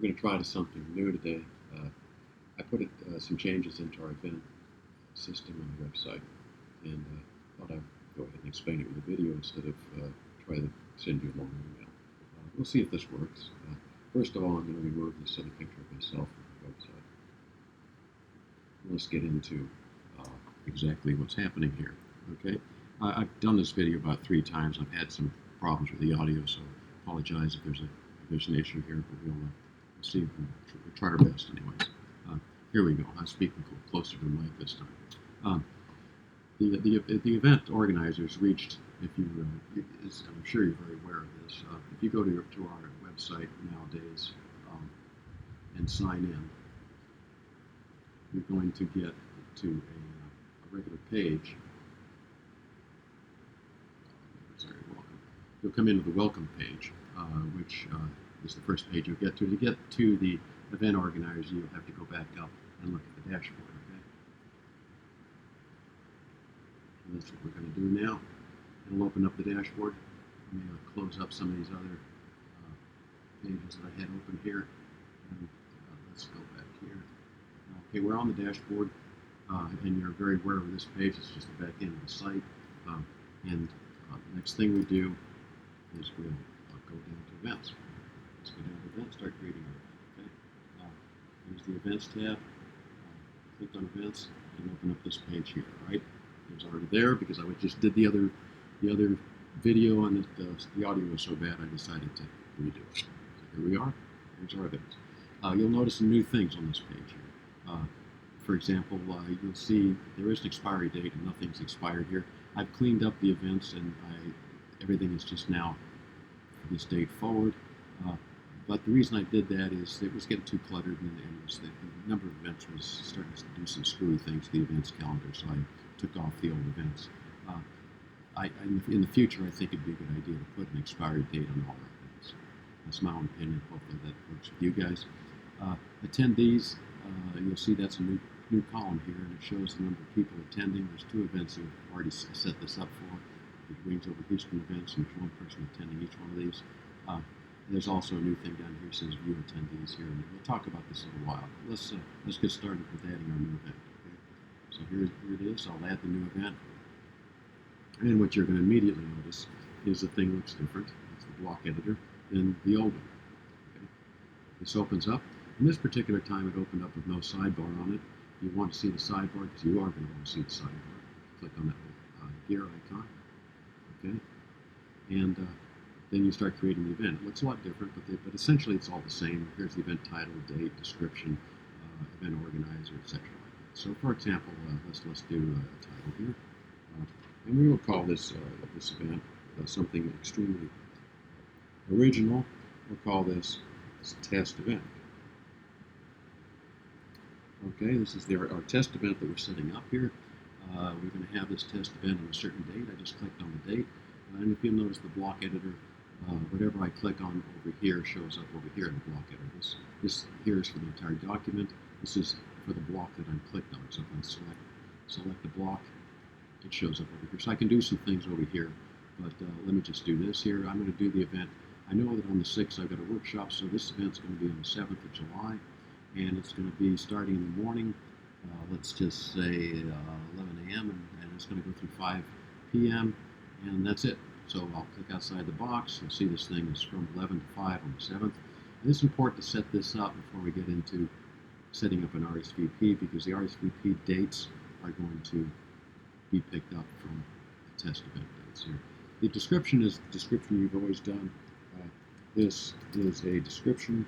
We're going to try something new today. I put some changes into our event system on the website, and thought I'd go ahead and explain it with a video instead of try to send you a long email. We'll see if this works. First of all, I'm going to remove this other picture of myself from the website. Let's get into exactly what's happening here. Okay, I've done this video about 3 times. I've had some problems with the audio, so I apologize if there's an issue here, but we'll see if we'll try our best anyways. Here we go. I'm speaking closer to the mic this time. The event organizers reached, if you, I'm sure you're very aware of this, if you go to our website nowadays and sign in, you're going to get to a regular page. Sorry, welcome. You'll come into the welcome page, which is the first page you'll get to. To get to the event organizer, you'll have to go back up and look at the dashboard. Okay, and that's what we're going to do now. It'll open up the dashboard. Let me close up some of these other pages that I had open here. And, let's go back here. Okay, we're on the dashboard, and you're very aware of this page. It's just the back end of the site. And the next thing we do is we'll go down to events. Let's go down to events, start creating an event. Okay, here's the events tab. Click on events and open up this page here. All right, it was already there because I just did the other video, and the audio was so bad I decided to redo it. So here we are. Here's our events. You'll notice some new things on this page here. For example, you'll see there is an expiry date and nothing's expired here. I've cleaned up the events, and everything is just now for this date forward. But the reason I did that is it was getting too cluttered, and the number of events was starting to do some screwy things to the events calendar, so I took off the old events. In the future, I think it'd be a good idea to put an expiry date on all our events. That's my own opinion. Hopefully that works with you guys. Attendees, you'll see that's a new column here, and it shows the number of people attending. There's 2 events that we've already set this up for. The Wings Over Houston events, and there's 1 person attending each one of these. There's also a new thing down here that says view attendees here, and we'll talk about this in a while. Let's get started with adding our new event. Okay? So here it is. I'll add the new event. And what you're going to immediately notice is the thing looks different. It's the block editor than the old one. Okay? This opens up. And this particular time it opened up with no sidebar on it. You want to see the sidebar because you are going to want to see the sidebar. Click on that gear icon. Okay? And then you start creating the event. It looks a lot different, but essentially it's all the same. Here's the event title, date, description, event organizer, etc. like that. So for example, let's do a title here. And we will call this event something extremely original. We'll call this test event. Okay, this is our test event that we're setting up here. We're going to have this test event on a certain date. I just clicked on the date. And if you'll notice the block editor, whatever I click on over here shows up over here in the block editor. This here is for the entire document. This is for the block that I'm clicked on. So if I select the block, it shows up over here. So I can do some things over here, but let me just do this here. I'm going to do the event. I know that on the 6th I've got a workshop, so this event's going to be on the 7th of July, and it's going to be starting in the morning. Let's just say 11 a.m., and it's going to go through 5 p.m., and that's it. So I'll click outside the box. You'll see this thing is from 11 to 5 on the 7th. And it's important to set this up before we get into setting up an RSVP, because the RSVP dates are going to be picked up from the test event dates here. The description is the description you've always done. This is a description,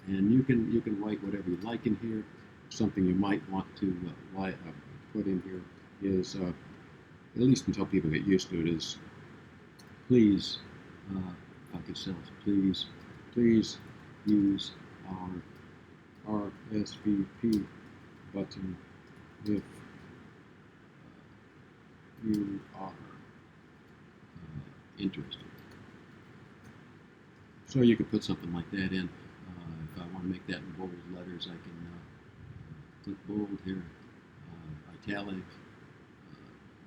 and you can write whatever you like in here. Something you might want to put in here is, at least until people get used to it, is please, if I could say it, please use our RSVP button if you are interested. So you could put something like that in. If I want to make that in bold letters, I can click bold here, italic,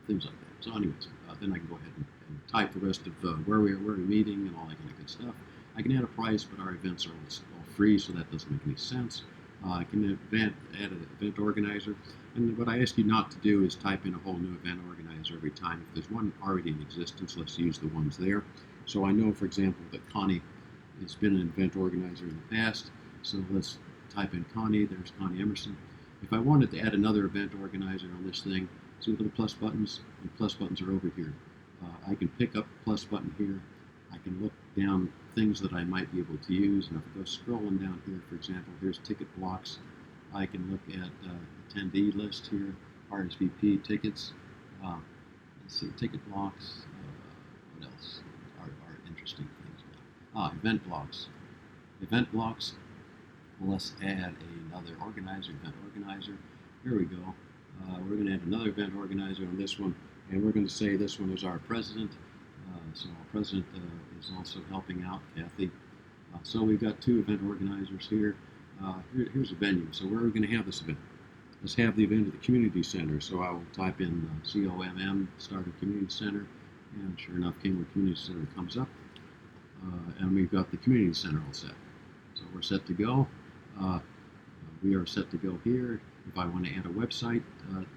things like that. So anyways, then I can go ahead and type the rest of where we're meeting and all that kind of good stuff. I can add a price, but our events are all free, so that doesn't make any sense. I can add an event organizer, and what I ask you not to do is type in a whole new event organizer every time. If there's one already in existence, let's use the ones there. So I know, for example, that Connie has been an event organizer in the past, so let's type in Connie. There's Connie Emerson. If I wanted to add another event organizer on this thing, see the little plus buttons? The plus buttons are over here. I can pick up the plus button here. I can look down things that I might be able to use, and if I go scrolling down here, for example, here's ticket blocks. I can look at attendee list here, RSVP tickets. Let's see, ticket blocks. What else are interesting things? Event blocks. Event blocks. Well, let's add another organizer, event organizer. Here we go. We're going to add another event organizer on this one, and we're going to say this one is our president. So our president is also helping out, Kathy. So we've got two event organizers here. Here's a venue. So where are we going to have this event? Let's have the event at the community center. So I will type in COMM, start a community center, and sure enough, Kingwood Community Center comes up. And we've got the community center all set. So we're set to go. We are set to go here. If I want to add a website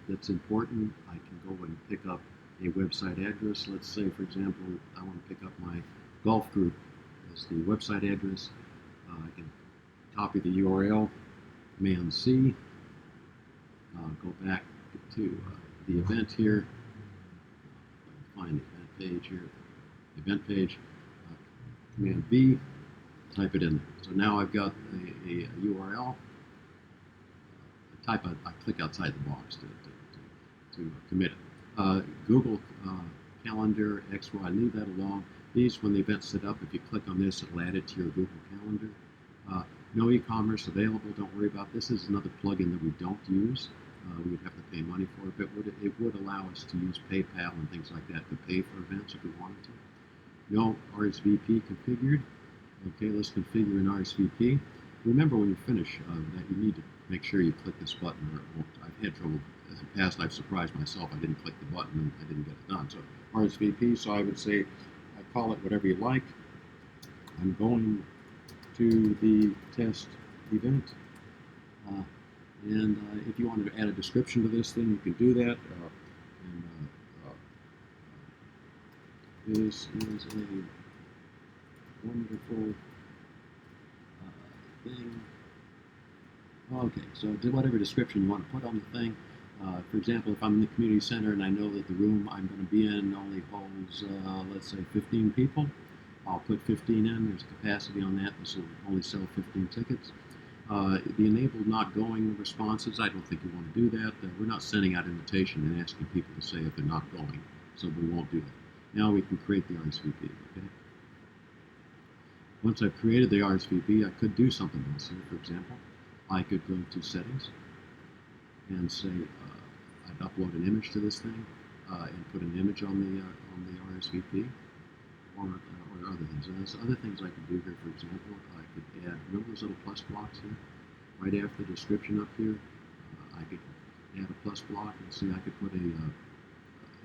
that's important, I can go and pick up a website address. Let's say, for example, I want to pick up my golf group as the website address. I can copy the URL, Command C, go back to the event here, find the event page here, event page, Command V, type it in there. So now I've got a URL. I click outside the box to commit it. Google Calendar, XY, leave that alone. These, when the event's set up, if you click on this, it'll add it to your Google Calendar. No e-commerce available, don't worry about this. This is another plugin that we don't use. We would have to pay money for it, but it would allow us to use PayPal and things like that to pay for events if we wanted to. No RSVP configured. Okay, let's configure an RSVP. Remember when you finish that you need to make sure you click this button, or it won't. I've had trouble in the past. I've surprised myself. I didn't click the button and I didn't get it done. So RSVP. So I would say, I call it whatever you like. I'm going to the test event, and if you wanted to add a description to this thing, you can do that. This is a wonderful thing. Okay, so do whatever description you want to put on the thing. For example, if I'm in the community center and I know that the room I'm going to be in only holds, let's say, 15 people, I'll put 15 in. There's capacity on that. This will only sell 15 tickets. The enabled not going responses, I don't think you want to do that. We're not sending out invitation and asking people to say if they're not going, so we won't do that. Now we can create the RSVP. Okay. Once I've created the RSVP, I could do something else here. For example, I could go to settings and say I'd upload an image to this thing and put an image on the RSVP or other things. And there's other things I could do here. For example, I could add, remember those little plus blocks here? Right after the description up here, I could add a plus block and see I could put a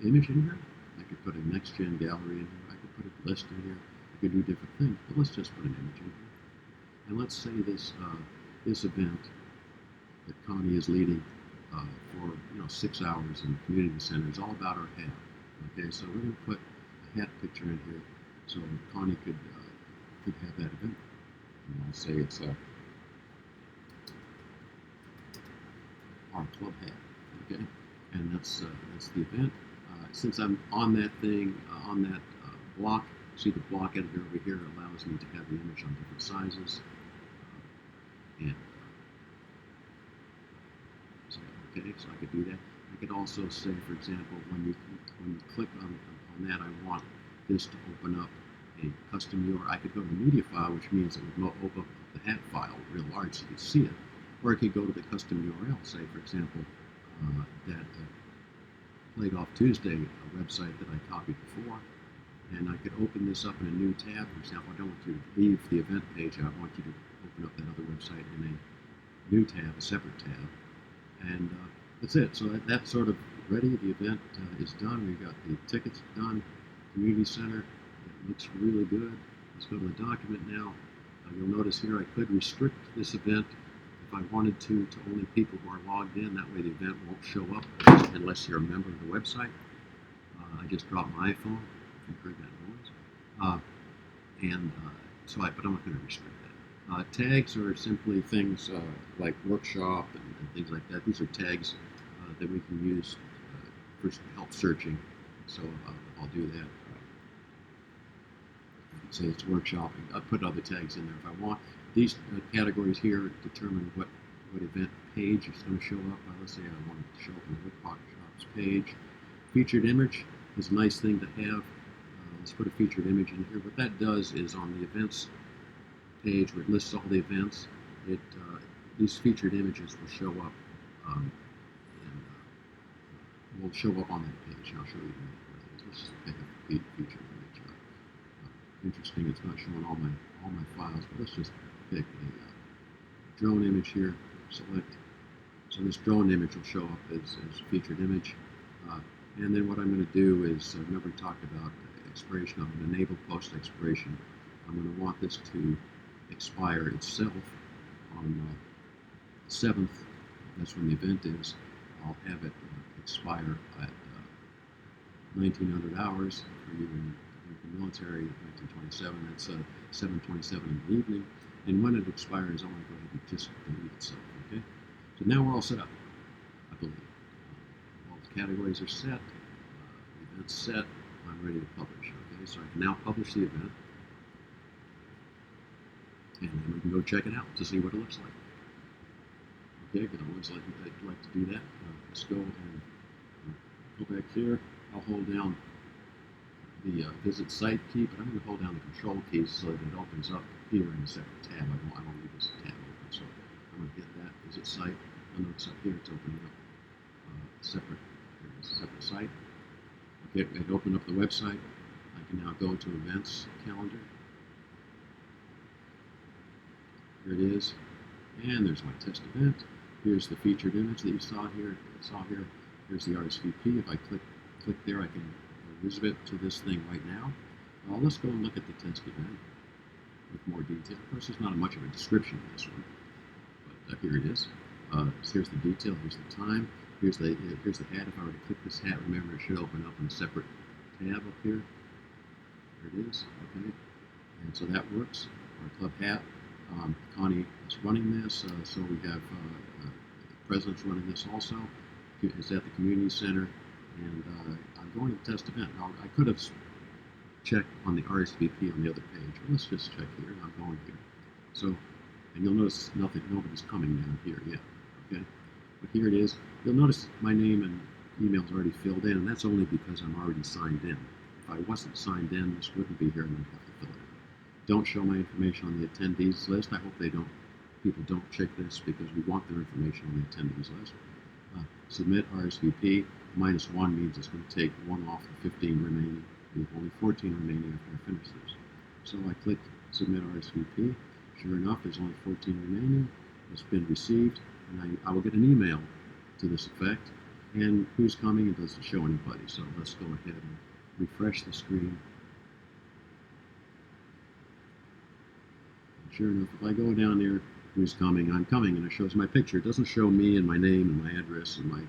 image in here. I could put a next-gen gallery in here. I could put a list in here. I could do different things, but let's just put an image in here. And let's say this event that Connie is leading for 6 hours in the community center is all about our hat. Okay, so we're going to put a hat picture in here so Connie could have that event. And I'll say it's our club hat. Okay, and that's the event. Since I'm on that thing, on that block, see the block editor over here allows me to have the image on different sizes. And so, okay, so I could do that. I could also say, for example, when you click on that, I want this to open up a custom URL. I could go to the media file, which means it would open up the hat file real large so you could see it. Or I could go to the custom URL, say, for example, that Played Off Tuesday, a website that I copied before, and I could open this up in a new tab. For example, I don't want you to leave the event page. I want you to open up that other website in a new tab, a separate tab, and that's it. So that's sort of ready. The event is done. We've got the tickets done. Community center. It looks really good. Let's go to the document now. You'll notice here I could restrict this event if I wanted to only people who are logged in. That way the event won't show up unless you're a member of the website. I just dropped my iPhone, if you heard that noise. But I'm not going to restrict that. Tags are simply things like workshop and things like that. These are tags that we can use for help searching. So I'll do that. Say it's workshopping. I'll put other tags in there if I want. These categories here determine what event page is going to show up. Let's say I want it to show up on the workshops page. Featured image is a nice thing to have. Let's put a featured image in here. What that does is on the events page where it lists all the events, these featured images will show up will show up on that page. And I'll show you what it is. Let's just pick a featured image. Interesting, it's not showing all my files, but let's just pick a drone image here. Select. So this drone image will show up as a featured image. And then what I'm going to do is, remember we talked about expiration. I'm going to enable post expiration. I'm going to want this to expire itself on 7th. That's when the event is. I'll have it expire at 1900 hours for you in the military, 1927. That's 7:27 in the evening. And when it expires, I want to go ahead and just delete itself. Okay. So now we're all set up, I believe. All the categories are set. The event's set. I'm ready to publish. Okay. So I can now publish the event, and then we can go check it out to see what it looks like. Okay. I'd always like to do that. Let's go and go back here. I'll hold down the visit site key, but I'm going to hold down the control key so that it opens up here in a separate tab. I don't need this tab open, so I'm going to hit that visit site. You'll notice up here it's opening up separate site. Okay, it opened up the website. I can now go to events calendar. Here it is, and there's my test event. Here's the featured image that you saw here. Here's the RSVP. If I click there, I can visit to this thing right now. Let's go and look at the test event with more detail. Of course, there's not much of a description of this one, but here it is. Here's the detail. Here's the time. Here's the hat. If I were to click this hat, remember it should open up in a separate tab up here. There it is. Okay, and so that works. Our club hat. Connie is running this, so we have the president's running this also. It's at the community center. And I'm going to test event. Now, I could have checked on the RSVP on the other page, but let's just check here. I'm going here. So, and you'll notice nobody's coming down here yet. Okay, but here it is. You'll notice my name and email is already filled in, and that's only because I'm already signed in. If I wasn't signed in, this wouldn't be here, and I'd have to fill it in. Don't show my information on the attendees list. I hope people don't check this because we want their information on the attendees list. Submit RSVP. -1 means it's going to take 1 off the 15 remaining. We have only 14 remaining after I finish this. So I click Submit RSVP. Sure enough, there's only 14 remaining. It's been received, and I will get an email to this effect. And who's coming? It doesn't show anybody. So let's go ahead and refresh the screen. And sure enough, if I go down there, who's coming? I'm coming, and it shows my picture. It doesn't show me and my name and my address and my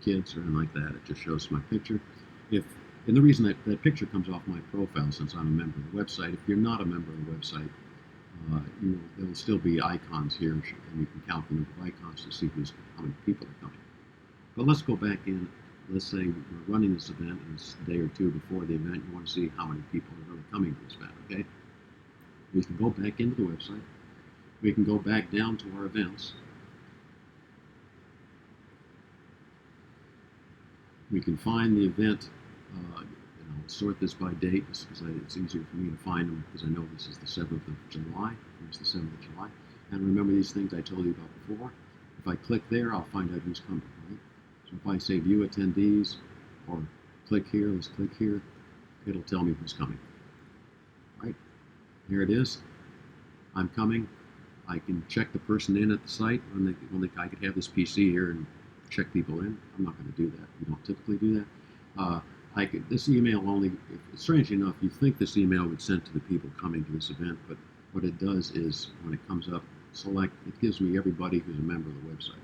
kids or anything like that. It just shows my picture. And the reason that picture comes off my profile, since I'm a member of the website, if you're not a member of the website, there'll still be icons here, and you can count the number of icons to see how many people are coming. But let's go back in. Let's say we're running this event, and it's a day or two before the event. You want to see how many people are really coming to this event, okay? We can go back into the website. We can go back down to our events. We can find the event, sort this by date because it's easier for me to find them because I know this is the 7th of July. It's the 7th of July. And remember these things I told you about before. If I click there, I'll find out who's coming, right? So if I say view attendees or click here, let's click here, it'll tell me who's coming, right? Here it is. I'm coming. I can check the person in at the site. I could have this PC here and check people in. I'm not going to do that. We don't typically do that. this email only, strangely enough, you think this email would send to the people coming to this event, but what it does is when it comes up, select, it gives me everybody who's a member of the website.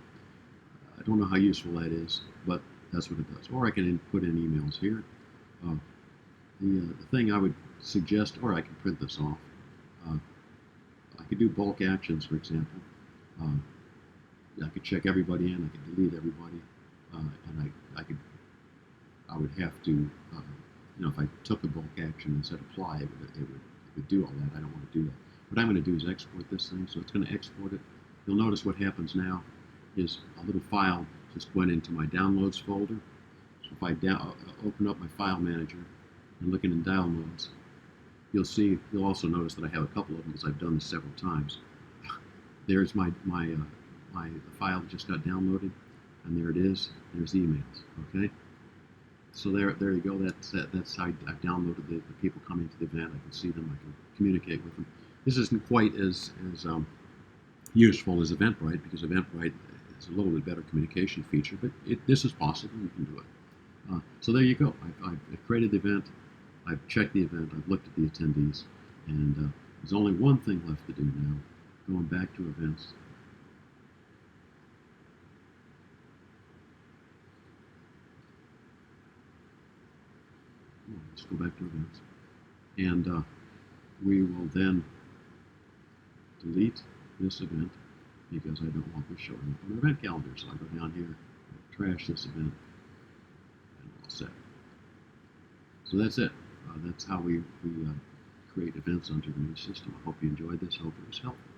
I don't know how useful that is, but that's what it does. Or I can put in emails here. Uh, the thing I would suggest, or I can print this off. Uh, I could do bulk actions, for example. Uh, I could check everybody in. I could delete everybody, and I would have to, if I took a bulk action and said apply, it would do all that. I don't want to do that. What I'm going to do is export this thing. So it's going to export it. You'll notice what happens now is a little file just went into my downloads folder. So if I open up my file manager and look in downloads, you'll also notice that I have a couple of them because I've done this several times. There's my file that just got downloaded, and there it is. There's emails. Okay. So there you go. That's how I've downloaded the people coming to the event. I can see them. I can communicate with them. This isn't quite as useful as Eventbrite because Eventbrite is a little bit better communication feature, but this is possible. You can do it. So there you go. I've created the event. I've checked the event. I've looked at the attendees, and there's only one thing left to do now. Going back to events. Let's go back to events. And we will then delete this event because I don't want this showing up on the event calendar. So I'll go down here, trash this event, and we're all set. So that's it. That's how we create events under the new system. I hope you enjoyed this. I hope it was helpful.